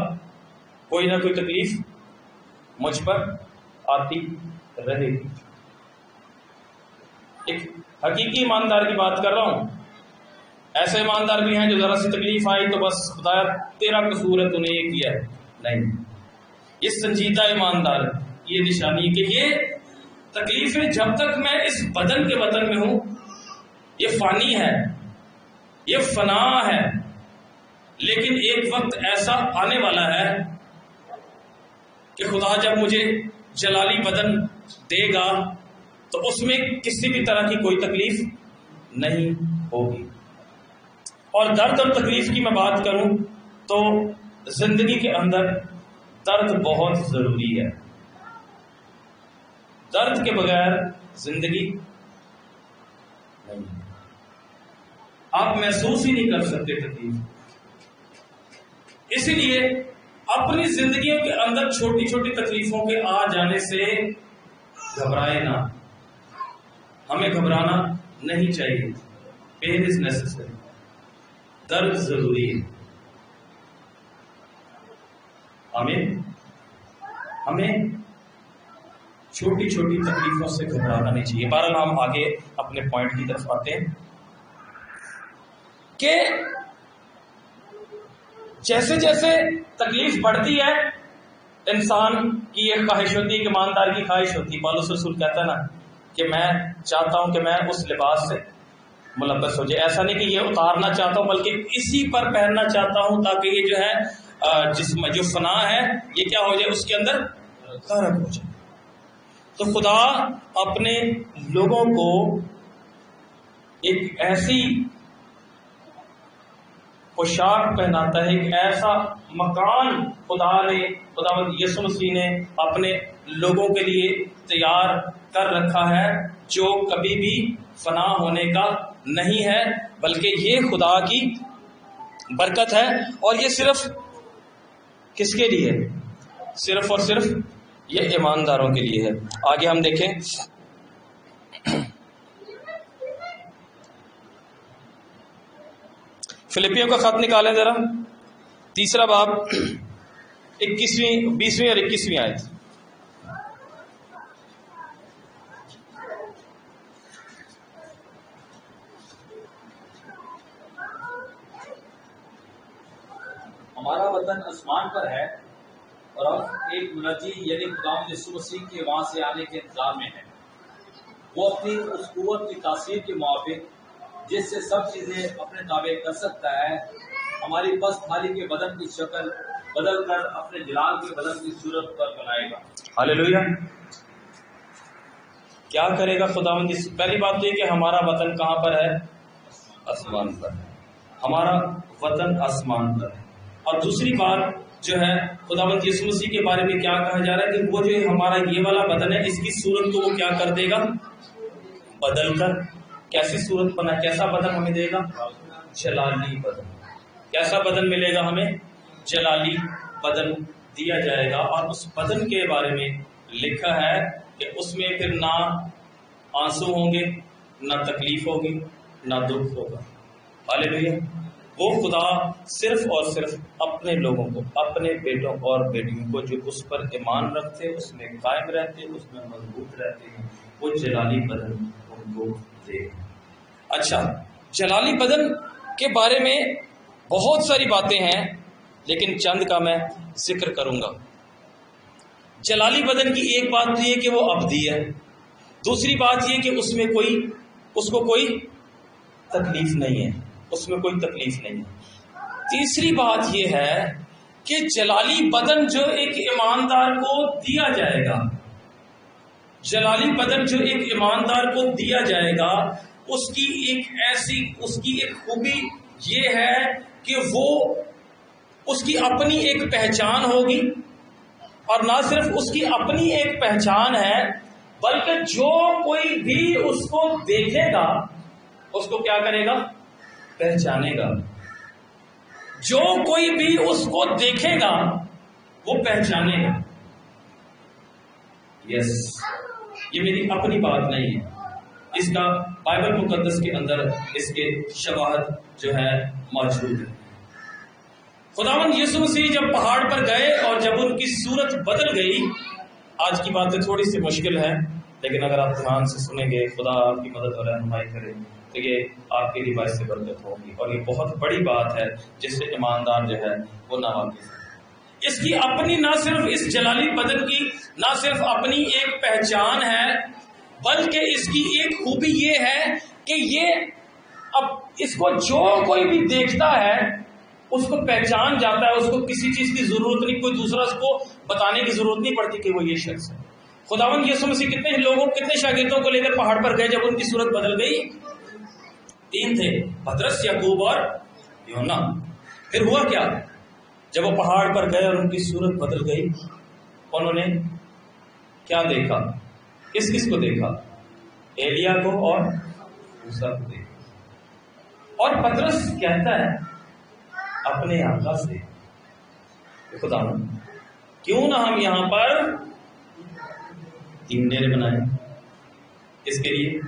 کوئی نہ کوئی تکلیف مجھ پر آتی رہے گی۔ ایک حقیقی ایماندار کی بات کر رہا ہوں۔ ایسے ایماندار بھی ہیں جو ذرا سی تکلیف آئی تو بس خدا تیرا قصور ہے، تو نے یہ کیا ہے، نہیں۔ یہ سنجیدہ ایماندار یہ نشانی ہے کہ یہ تکلیفیں جب تک میں اس بدن کے وطن میں ہوں یہ فانی ہے، یہ فنا ہے، لیکن ایک وقت ایسا آنے والا ہے کہ خدا جب مجھے جلالی بدن دے گا تو اس میں کسی بھی طرح کی کوئی تکلیف نہیں ہوگی۔ اور درد اور تکلیف کی میں بات کروں تو زندگی کے اندر درد بہت ضروری ہے۔ درد کے بغیر زندگی نہیں، آپ محسوس ہی نہیں کر سکتے تکلیف۔ اسی لیے اپنی زندگیوں کے اندر چھوٹی چھوٹی تکلیفوں کے آ جانے سے گھبرائے نہ، ہمیں گھبرانا نہیں چاہیے۔ پین از نیسیسری، درد ضروری ہے۔ ہمیں چھوٹی چھوٹی تکلیفوں سے گھبرانا نہیں چاہیے۔ بہرحال ہم آگے اپنے پوائنٹ کی طرف آتے ہیں کہ جیسے جیسے تکلیف بڑھتی ہے انسان کی ایک خواہش ہوتی ہے، کہ ایماندار کی خواہش ہوتی ہے، پالوس رسول کہتا ہے نا کہ میں چاہتا ہوں کہ میں اس لباس سے ملبس ہو جائے، ایسا نہیں کہ یہ اتارنا چاہتا ہوں بلکہ اسی پر پہننا چاہتا ہوں تاکہ یہ جو ہے جسم جو فنا ہے یہ کیا ہو جائے، اس کے اندر غرق ہو جائے۔ تو خدا اپنے لوگوں کو ایک ایسی پوشاک پہناتا ہے، ایک ایسا مکان خدا یسوع مسیح نے اپنے لوگوں کے لیے تیار کر رکھا ہے، جو کبھی بھی فنا ہونے کا نہیں ہے، بلکہ یہ خدا کی برکت ہے، اور یہ صرف کس کے لیے؟ صرف اور صرف یہ ایمانداروں کے لیے ہے۔ آگے ہم دیکھیں فلپیوں کا خط نکالیں ذرا، 3 باب 20 اور 21 آیت۔ ہمارا وطن آسمان پر ہے اور ہم ایک منجی یعنی خداوند یسوع مسیح کے وہاں سے آنے کے انتظار میں ہیں۔ وہ اپنی اس قوت کی تاثیر کے موافق جس سے سب چیزیں اپنے تابع کر سکتا ہے، ہماری پست تھالی کے بدن کی شکل بدل کر اپنے جلال کے بدن کی صورت پر بنائے گا۔ ہاللیلویہ۔ کیا کرے گا خداوند؟ پہلی بات تو یہ کہ ہمارا وطن کہاں پر ہے؟ آسمان پر ہے، ہمارا وطن آسمان پر ہے۔ اور دوسری بات جو ہے خداوند یسوع مسیح کے بارے میں کیا کہا جا رہا ہے کہ وہ جو ہمارا یہ والا بدن ہے اس کی صورت کو وہ کیا کر دے گا؟ بدل کر۔ کیسی صورت بنا؟ کیسا بدن ہمیں دے گا؟ جلالی بدن۔ کیسا بدن ملے گا ہمیں؟ جلالی بدن دیا جائے گا، اور اس بدن کے بارے میں لکھا ہے کہ اس میں پھر نہ آنسو ہوں گے، نہ تکلیف ہوگی، نہ دکھ ہوگا۔ ہاللیلویہ۔ وہ خدا صرف اور صرف اپنے لوگوں کو، اپنے بیٹوں اور بیٹیوں کو جو اس پر ایمان رکھتے، اس میں قائم رہتے، اس میں مضبوط رہتے ہیں، وہ جلالی بدن ان کو دے۔ اچھا، جلالی بدن کے بارے میں بہت ساری باتیں ہیں، لیکن چند کا میں ذکر کروں گا۔ جلالی بدن کی ایک بات تو یہ کہ وہ ابدی ہے، دوسری بات یہ کہ اس کو کوئی تکلیف نہیں ہے، اس میں کوئی تکلیف نہیں ہے۔ تیسری بات یہ ہے کہ جلالی بدن جو ایک ایماندار کو دیا جائے گا، جلالی بدن جو ایک ایماندار کو دیا جائے گا، اس کی ایک خوبی یہ ہے کہ وہ اس کی اپنی ایک پہچان ہوگی، اور نہ صرف اس کی اپنی ایک پہچان ہے بلکہ جو کوئی بھی اس کو دیکھے گا اس کو کیا کرے گا؟ پہچانے گا۔ جو کوئی بھی اس کو دیکھے گا وہ پہچانے گا۔ یس، یہ میری اپنی بات نہیں ہے، اس کا بائبل مقدس کے اندر اس کے شواہد جو ہے موجود ہے۔ خداوند یسوع مسیح جب پہاڑ پر گئے اور جب ان کی صورت بدل گئی، آج کی باتیں تھوڑی سی مشکل ہیں، لیکن اگر آپ دھیان سے سنیں گے، خدا آپ کی مدد اور رہنمائی کرے تو یہ آپ کی روایت سے برکت ہوگی، اور یہ بہت بڑی بات ہے جس سے ایماندار جو ہے وہ ناواقف ہے۔ اس کی اپنی نہ صرف اس جلالی بدن کی نہ صرف اپنی ایک پہچان ہے، بلکہ اس کی ایک خوبی یہ ہے کہ یہ اب اس کو جو کوئی بھی دیکھتا ہے اس کو پہچان جاتا ہے، اس کو کسی چیز کی ضرورت نہیں، کوئی دوسرا اس کو بتانے کی ضرورت نہیں پڑتی کہ وہ یہ شخص ہے۔ خداوند یسوع مسیح کتنے شاگردوں کو لے کر پہاڑ پر گئے جب ان کی صورت بدل گئی؟ 3 تھے، پطرس، یعقوب اور یوحنا۔ پھر ہوا کیا؟ جب وہ پہاڑ پر گئے اور ان کی صورت بدل گئی، انہوں نے کیا دیکھا؟ کس کو دیکھا؟ ایلیا کو اور موسیٰ کو دیکھا۔ اور پطرس کہتا ہے اپنے آقا سے، خداوند کیوں نہ ہم یہاں پر 3 ڈیرے بنائیں؟ اس کے لیے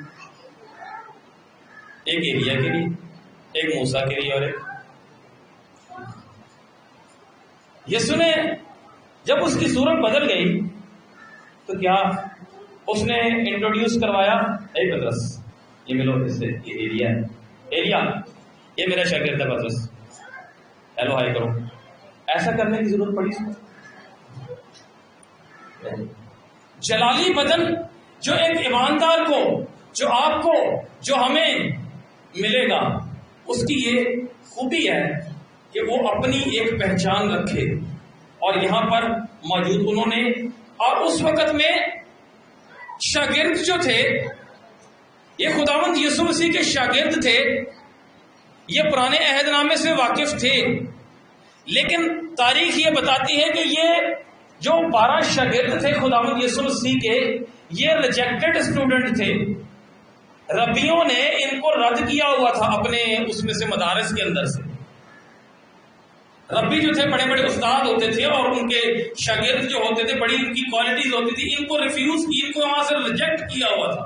ایک ایلیا کے لیے، ایک موسیٰ کے لیے، اور ایک یسوع نے جب اس کی صورت بدل گئی تو کیا اس نے انٹروڈیوس کروایا؟ اے پطرس، یہ ملو اس سے، یہ ایلیا ہے، ایلیا یہ میرا شاگرد ہے پطرس، ہیلو ہائی کرو۔ ایسا کرنے کی ضرورت پڑی اس کو؟ جلالی بدن جو ایک ایماندار کو، جو آپ کو، جو ہمیں ملے گا، اس کی یہ خوبی ہے کہ وہ اپنی ایک پہچان رکھے. اور یہاں پر موجود انہوں نے، اور اس وقت میں شاگرد جو تھے، یہ خداوند یسوع مسیح کے شاگرد تھے، یہ پرانے عہد نامے سے واقف تھے، لیکن تاریخ یہ بتاتی ہے کہ یہ جو 12 شاگرد تھے خداوند یسوع مسیح کے، یہ ریجیکٹڈ اسٹوڈنٹ تھے. ربیوں نے ان کو رد کیا ہوا تھا اپنے اس میں سے مدارس کے اندر سے. ربی جو تھے بڑے بڑے استاد ہوتے تھے، اور ان کے شاگرد جو ہوتے تھے بڑی ان کی کوالٹیز ہوتی تھی، ان کو ریفیوز کی، ان کو وہاں سے ریجیکٹ کیا ہوا تھا.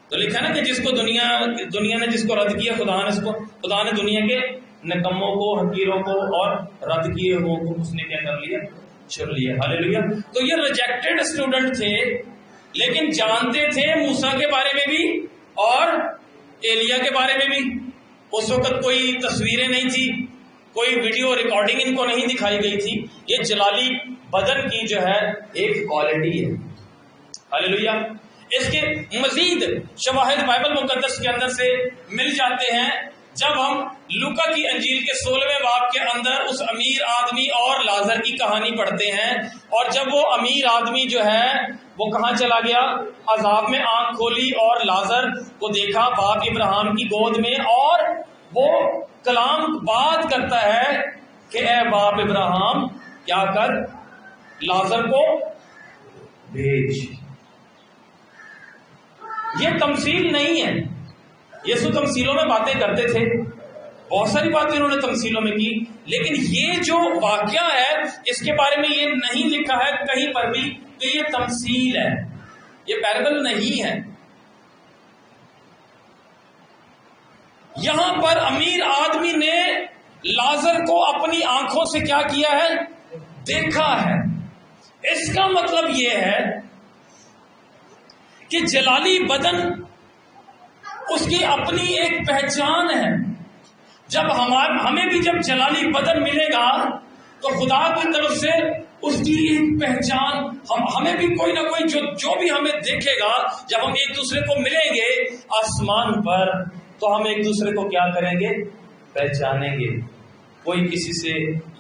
تو لکھا نا کہ جس کو دنیا نے جس کو رد کیا، خدا نے دنیا کے نکموں کو، حقیروں کو اور رد کیے ہو کو اس نے کیا کر لیا؟ چن لیا. ہاللیلویا. تو یہ ریجیکٹڈ اسٹوڈنٹ تھے، لیکن جانتے تھے موسیٰ کے بارے میں بھی اور ایلیا کے بارے میں بھی. اس وقت کوئی تصویریں نہیں تھی، کوئی ویڈیو ریکارڈنگ ان کو نہیں دکھائی گئی تھی. یہ جلالی بدن کی جو ہے ایک کوالٹی ہے. ہاللیلویا. اس کے مزید شواہد بائبل مقدس کے اندر سے مل جاتے ہیں. جب ہم لوکا کی انجیل کے 16ویں باب کے اندر اس امیر آدمی اور لازر کی کہانی پڑھتے ہیں، اور جب وہ امیر آدمی جو ہے وہ کہاں چلا گیا؟ عذاب میں آنکھ کھولی اور لازر کو دیکھا باپ ابراہیم کی گود میں، اور وہ کلام بات کرتا ہے کہ اے باپ ابراہیم کیا کر، لازر کو بھیج. یہ تمثیل نہیں ہے. یسوع تمثیلوں میں باتیں کرتے تھے، بہت ساری باتیں انہوں نے تمثیلوں میں کی، لیکن یہ جو واقعہ ہے اس کے بارے میں یہ نہیں لکھا ہے کہیں پر بھی کہ یہ تمثیل ہے، یہ پیرابل نہیں ہے. یہاں پر امیر آدمی نے لازر کو اپنی آنکھوں سے کیا کیا ہے؟ دیکھا ہے. اس کا مطلب یہ ہے کہ جلالی بدن اس کی اپنی ایک پہچان ہے. جب ہمیں بھی جب جلالی بدن ملے گا تو خدا کی طرف سے اس کی ایک پہچان، ہمیں بھی کوئی نہ کوئی جو بھی ہمیں دیکھے گا، جب ہم ایک دوسرے کو ملیں گے آسمان پر تو ہم ایک دوسرے کو کیا کریں گے؟ پہچانیں گے. کوئی کسی سے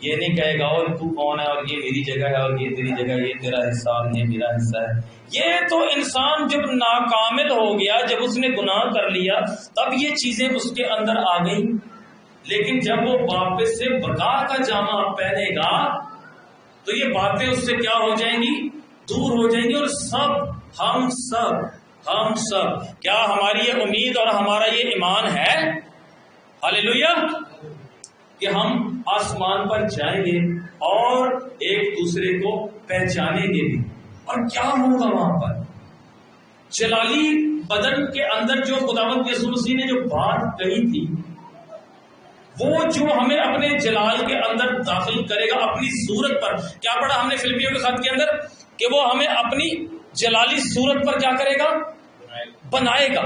یہ نہیں کہے گا اور تو کون ہے، اور یہ میری جگہ ہے اور یہ تیری جگہ، یہ تیرا حصہ اور یہ میرا حصہ ہے. یہ تو انسان جب ناکامل ہو گیا، جب اس نے گناہ کر لیا، تب یہ چیزیں اس کے اندر آ گئی. لیکن جب وہ واپس سے بقا کا جامع پہنے گا تو یہ باتیں اس سے کیا ہو جائیں گی؟ دور ہو جائیں گی. اور ہم سب کیا ہماری یہ امید اور ہمارا یہ ایمان ہے، ہاللیلویا، کہ ہم آسمان پر جائیں گے اور ایک دوسرے کو پہچانیں گے بھی. اور کیا ہوگا وہاں پر؟ جلالی بدن کے اندر جو خداوند یسوع مسیح نے جو بات کہی تھی، وہ جو ہمیں اپنے جلال کے اندر داخل کرے گا اپنی صورت پر. کیا پڑھا ہم نے فلپیوں کے خط کے اندر؟ کہ وہ ہمیں اپنی جلالی صورت پر کیا کرے گا؟ بنائے گا.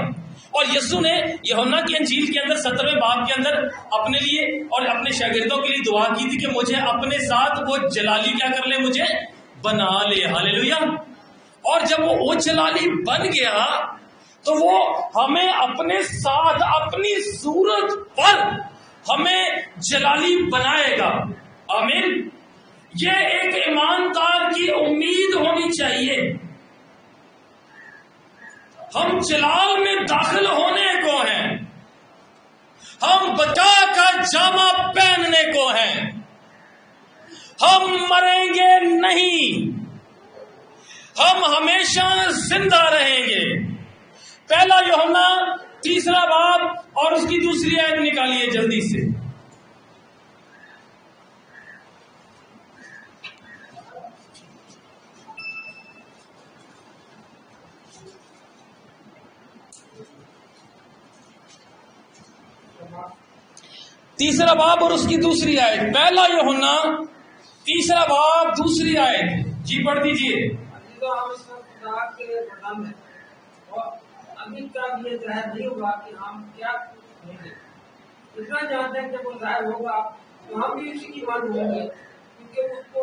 اور یسوع نے یوحنا کی انجیل کے اندر 17ویں باب کے اندر اپنے لیے اور اپنے شاگردوں کے لیے دعا کی تھی کہ مجھے اپنے ساتھ وہ جلالی کیا کر لے؟ مجھے بنا لے. ہاللیلویا. اور جب وہ جلالی بن گیا تو وہ ہمیں اپنے ساتھ اپنی صورت پر ہمیں جلالی بنائے گا. آمین. یہ ایک ایماندار کی امید ہونی چاہیے. ہم جلال میں داخل ہونے کو ہیں، ہم بقا کا جامع پہننے کو ہیں، ہم مریں گے نہیں، ہم ہمیشہ زندہ رہیں گے. پہلا یوحنا 3 باب اور اس کی دوسری آیت نکالیے جلدی سے. تیسرا باب اور اس کی دوسری آیت. پہلا یوحنا 3 باب دوسری آیت. جی پڑھ دیجئے. ابھی تک یہ ظاہر نہیں ہوا کہ ہم کیا ہوں گے. جانتے ہیں جب وہ ظاہر ہوگا تو ہم بھی اسی کی مانند ہوں گے، کیونکہ اس کو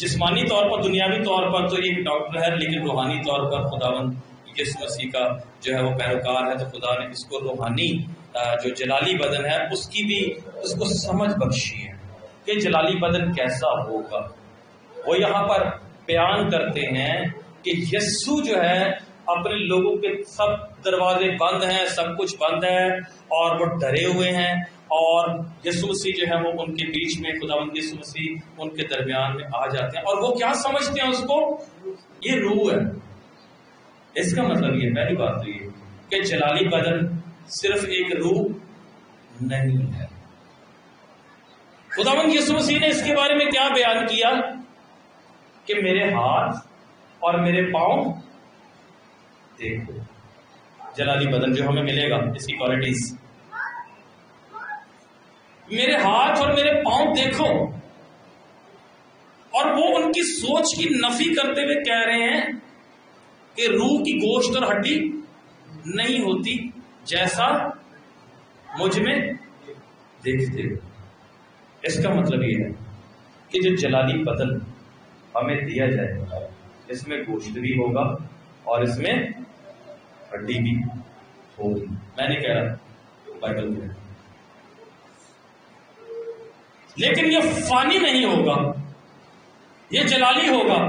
جسمانی طور پر دنیاوی طور پر تو ایک ڈاکٹر ہے، لیکن روحانی طور پر خداوند یسوع مسیح کا جو ہے وہ پیروکار ہے، تو خدا نے اس کو روحانی جو جلالی بدن ہے اس کی بھی اس کو سمجھ بخشی ہے کہ جلالی بدن کیسا ہوگا۔ وہ یہاں پر بیان کرتے ہیں کہ یسوع جو ہے اپنے لوگوں کے سب دروازے بند ہیں، سب کچھ بند ہے اور وہ ڈرے ہوئے ہیں، اور یسوع مسیح جو ہے وہ ان کے بیچ میں، خداوند یسوع مسیح ان کے درمیان میں آ جاتے ہیں، اور وہ کیا سمجھتے ہیں اس کو؟ یہ روح ہے۔ اس کا مطلب یہ پہلی بات تو یہ کہ جلالی بدن صرف ایک روح نہیں ہے۔ خداوند یسوع مسیح نے اس کے بارے میں کیا بیان کیا کہ میرے ہاتھ اور میرے پاؤں دیکھو، جلالی بدن جو ہمیں ملے گا، اس کی کوالٹیز، میرے ہاتھ اور میرے پاؤں دیکھو، اور وہ ان کی سوچ کی نفی کرتے ہوئے کہہ رہے ہیں کہ روح کی گوشت اور ہڈی نہیں ہوتی جیسا مجھ میں دیکھتے ہو۔ اس کا مطلب یہ ہے کہ جو جلالی بدن ہمیں دیا جائے گا، اس میں گوشت بھی ہوگا اور اس میں ہڈی بھی ہوگی۔ میں نہیں کہہ رہا، بائبل میں، لیکن یہ فانی نہیں ہوگا، یہ جلالی ہوگا۔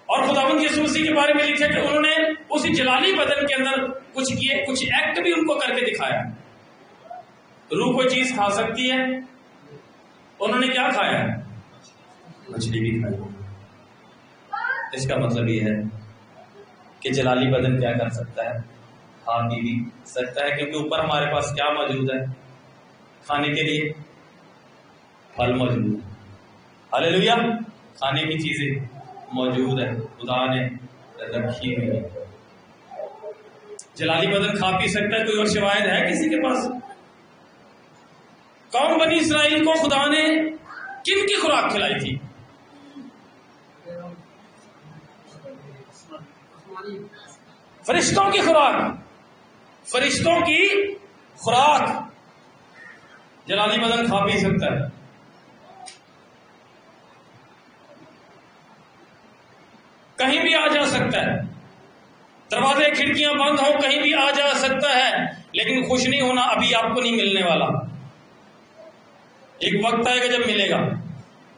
اور خداوند یسوع مسیح کے بارے میں لکھا کہ انہوں نے اسی جلالی بدن کے اندر کچھ کیے، کچھ ایکٹ بھی ان کو کر کے دکھایا۔ روح کوئی چیز کھا سکتی ہے، انہوں نے کیا کھایا؟ مچھلی بھی کھائی۔ اس کا مطلب یہ ہے کہ جلالی بدن کیا کر سکتا ہے؟ کھا پی بھی سکتا ہے، کیونکہ اوپر ہمارے پاس کیا موجود ہے؟ کھانے کے لیے پھل موجود ہے۔ ہاللیلویا، کھانے کی چیزیں موجود ہے، خدا نے رکھی ہوئی ہے۔ جلالی بدن کھا پی سکتا ہے، کوئی اور شواہد ہے کسی کے پاس؟ قوم بنی اسرائیل کو خدا نے کن کی خوراک کھلائی تھی؟ فرشتوں کی خوراک، فرشتوں کی خوراک۔ جلالی بدن کھا پی سکتا ہے۔ کہیں بھی آ جا سکتا ہے، دروازے کھڑکیاں بند ہو، کہیں بھی آ جا سکتا ہے، لیکن خوش نہیں ہونا ابھی آپ کو نہیں ملنے والا۔ ایک وقت آئے گا جب ملے گا۔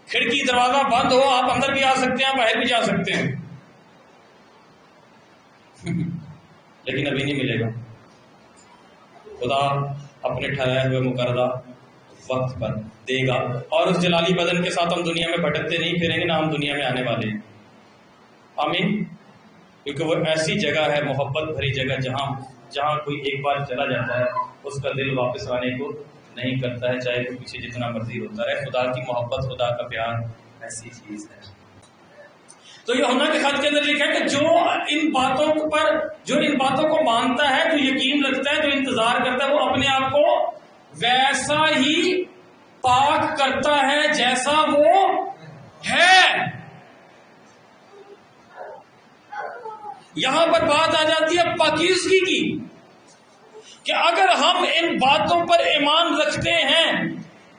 کھڑکی دروازہ بند ہو، آپ اندر بھی آ سکتے ہیں، باہر بھی جا سکتے ہیں، لیکن ابھی نہیں ملے گا۔ خدا اپنے ٹھہرائے ہوئے مقررہ وقت پر دے گا، اور اس جلالی بدن کے ساتھ ہم دنیا میں بھٹکتے نہیں پھریں گے، نہ ہم دنیا میں آنے والے ہیں۔ آمین۔ کیونکہ وہ ایسی جگہ ہے، محبت بھری جگہ، جہاں کوئی ایک بار چلا جاتا ہے اس کا دل واپس آنے کو نہیں کرتا ہے، چاہے کوئی پیچھے جتنا مرضی ہوتا رہے۔ خدا کی محبت، خدا کا پیار ایسی چیز ہے۔ تو یوحنا کے خط کے اندر لکھا ہے کہ جو ان باتوں کو مانتا ہے، جو یقین رکھتا ہے، جو انتظار کرتا ہے، وہ اپنے آپ کو ویسا ہی پاک کرتا ہے جیسا وہ ہے۔ یہاں پر بات آ جاتی ہے پاکیزگی کی، کہ اگر ہم ان باتوں پر ایمان رکھتے ہیں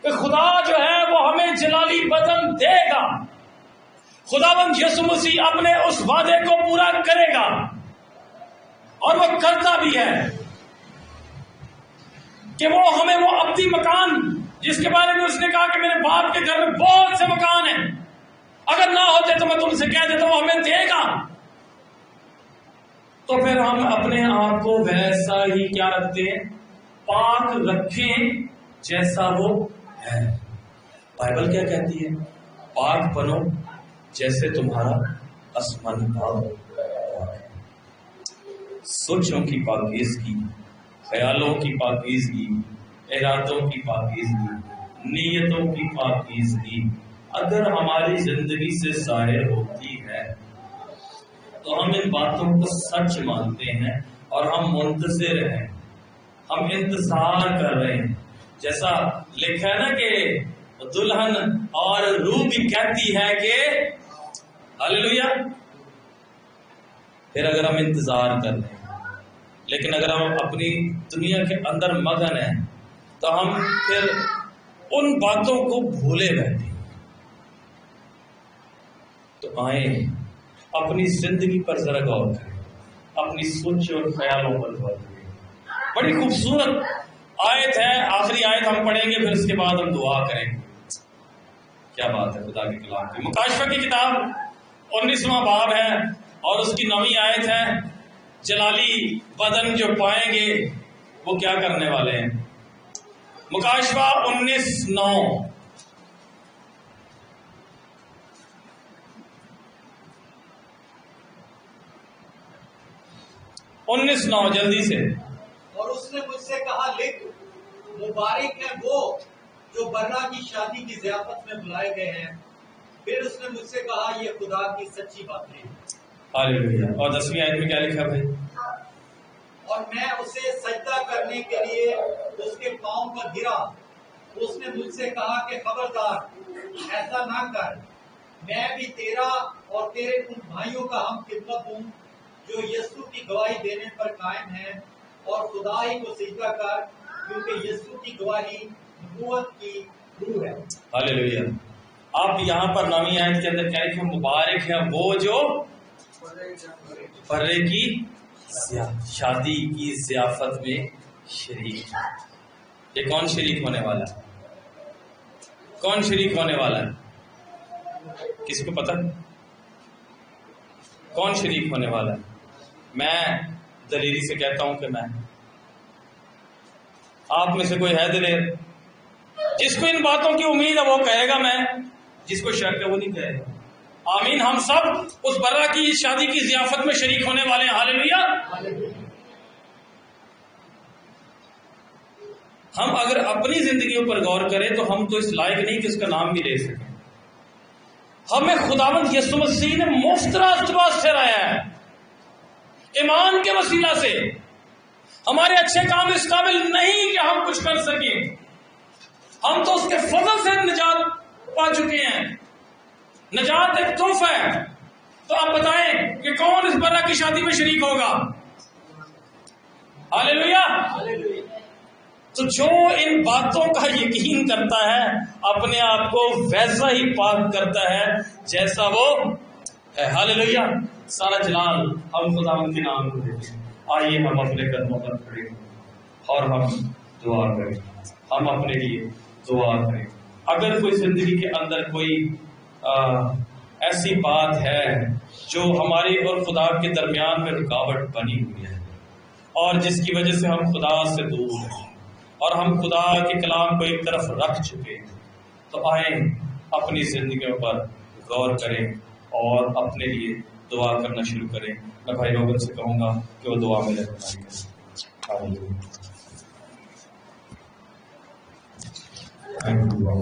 کہ خدا جو ہے وہ ہمیں جلالی بدن دے گا، خداوند یسوع مسیح اپنے اس وعدے کو پورا کرے گا، اور وہ کرتا بھی ہے کہ وہ ہمیں وہ ابدی مکان، جس کے بارے میں اس نے کہا کہ میرے باپ کے گھر میں بہت سے مکان ہیں، اگر نہ ہوتے تو میں تم سے کہہ دیتا ہوں، ہمیں دے گا۔ تو پھر ہم اپنے آپ کو ویسا ہی کیا رکھتے ہیں؟ پاک رکھیں جیسا وہ ہے۔ بائبل کیا کہتی ہے؟ پاک بنو جیسے تمہارا آسمان پاک ہے۔ سوچوں کی پاکیزگی، خیالوں کی پاکیزگی، ارادوں کی پاکیزگی، نیتوں کی پاکیزگی اگر ہماری زندگی سے ظاہر ہوتی ہے تو ہم ان باتوں کو سچ مانتے ہیں، اور ہم منتظر ہیں، ہم انتظار کر رہے ہیں۔ جیسا لکھا ہے نا کہ دلہن اور روح بھی کہتی ہے کہ ہاللیلویا۔ پھر اگر ہم انتظار کر رہے ہیں، لیکن اگر ہم اپنی دنیا کے اندر مگن ہیں تو ہم پھر ان باتوں کو بھولے بیٹھے۔ تو آئیں اپنی زندگی پر ذرا غور کریں، اپنی سوچ اور خیالوں پر غور کریں۔ بڑی خوبصورت آیت ہے، آخری آیت ہم پڑھیں گے، پھر اس کے بعد ہم دعا کریں گے۔ کیا بات ہے خدا کے کلام کی۔ مکاشفہ کی کتاب 19واں باب ہے اور اس کی 9ویں آیت ہے، جلالی بدن جو پائیں گے وہ کیا کرنے والے ہیں۔ مکاشفہ 19:9 19:9 جلدی سے۔ اور اس نے مجھ سے کہا لکھ، مبارک ہیں وہ جو برا کی شادی کی ضیافت میں بلائے گئے ہیں۔ پھر اس نے مجھ سے کہا یہ خدا کی سچی باتیں ہیں۔ ہاللیلویا۔ اور 10ویں آیت میں کیا لکھا بھائی؟ اور میں اسے سجدہ کرنے کے لیے اس کے پاؤں پر گرا۔ اس نے مجھ سے کہا کہ خبردار ایسا نہ کر، میں بھی تیرا اور تیرے ان بھائیوں کا ہم خدمت ہوں جو یسوع کی گواہی دینے پر قائم ہیں، اور خدا ہی کو سجدہ کر، کیونکہ یسوع کی گواہی نبوت کی روح ہے۔ ہاللیلویا۔ آپ یہاں پر 9ویں آیت کے اندر کیا لکھا؟ مبارک ہیں وہ جو برے کی شادی کی ضیافت میں شریک۔ یہ کون شریک ہونے والا ہے؟ کون شریک ہونے والا ہے؟ کسی کو پتہ؟ کون شریک ہونے والا ہے؟ میں دلیری سے کہتا ہوں کہ میں۔ آپ میں سے کوئی ہے دلیر؟ جس کو ان باتوں کی امید ہے وہ کہے گا میں، جس کو شک ہے وہ نہیں کہے گا۔ آمین۔ ہم سب اس برا کی شادی کی ضیافت میں شریک ہونے والے ہیں۔ ہاللیلویا۔ ہم اگر اپنی زندگیوں پر غور کریں تو ہم تو اس لائق نہیں کہ اس کا نام بھی لے سکیں۔ ہمیں خداوند یسوع مسیح نے مفت راست باز ٹھہرایا ہے، ایمان کے وسیلہ سے۔ ہمارے اچھے کام اس قابل نہیں کہ ہم کچھ کر سکیں، ہم تو اس کے فضل سے نجات پا چکے ہیں۔ نجات ایک تحفہ ہے۔ تو آپ بتائیں کہ کون اس برا کی شادی میں شریک ہوگا؟ ہاللیلویا۔ تو جو ان باتوں کا یقین کرتا ہے اپنے آپ کو ویسا ہی پاک کرتا ہے جیسا وہ ہے۔ ہاللیلویا۔ سارا جلال ہم خداوند کے نام کو دیتے ہیں۔ آئیے ہم اپنے قدموں پر کھڑے ہوں اور ہم دعا کریں، ہم اپنے لیے دعا کریں۔ اگر کوئی زندگی کے اندر کوئی ایسی بات ہے جو ہماری اور خدا کے درمیان میں رکاوٹ بنی ہوئی ہے اور جس کی وجہ سے ہم خدا سے دور ہیں اور ہم خدا کے کلام کو ایک طرف رکھ چکے ہیں، تو آئیں اپنی زندگیوں پر غور کریں اور اپنے لیے دعا کرنا شروع کریں۔ میں بھائی لوگوں سے کہوں گا کہ وہ دعا میں رہنمائی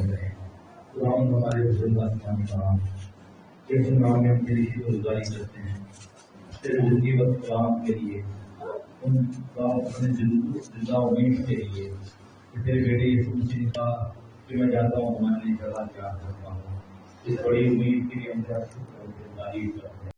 کریں۔ ہمارے بزرگ اس نام میں تیری شکرگزاری کرتے ہیں تیرے زندگی وقت کلام کے لیے، ان کا اپنے زندہ امید کے لیے کہ تیرے بیٹے یسوع مسیح کا کہ میں جاتا ہوں ہمارے لیے جگہ تیار کرتا ہوں۔ اس بڑی امید کے لیے ہم تعریف کرتے ہیں۔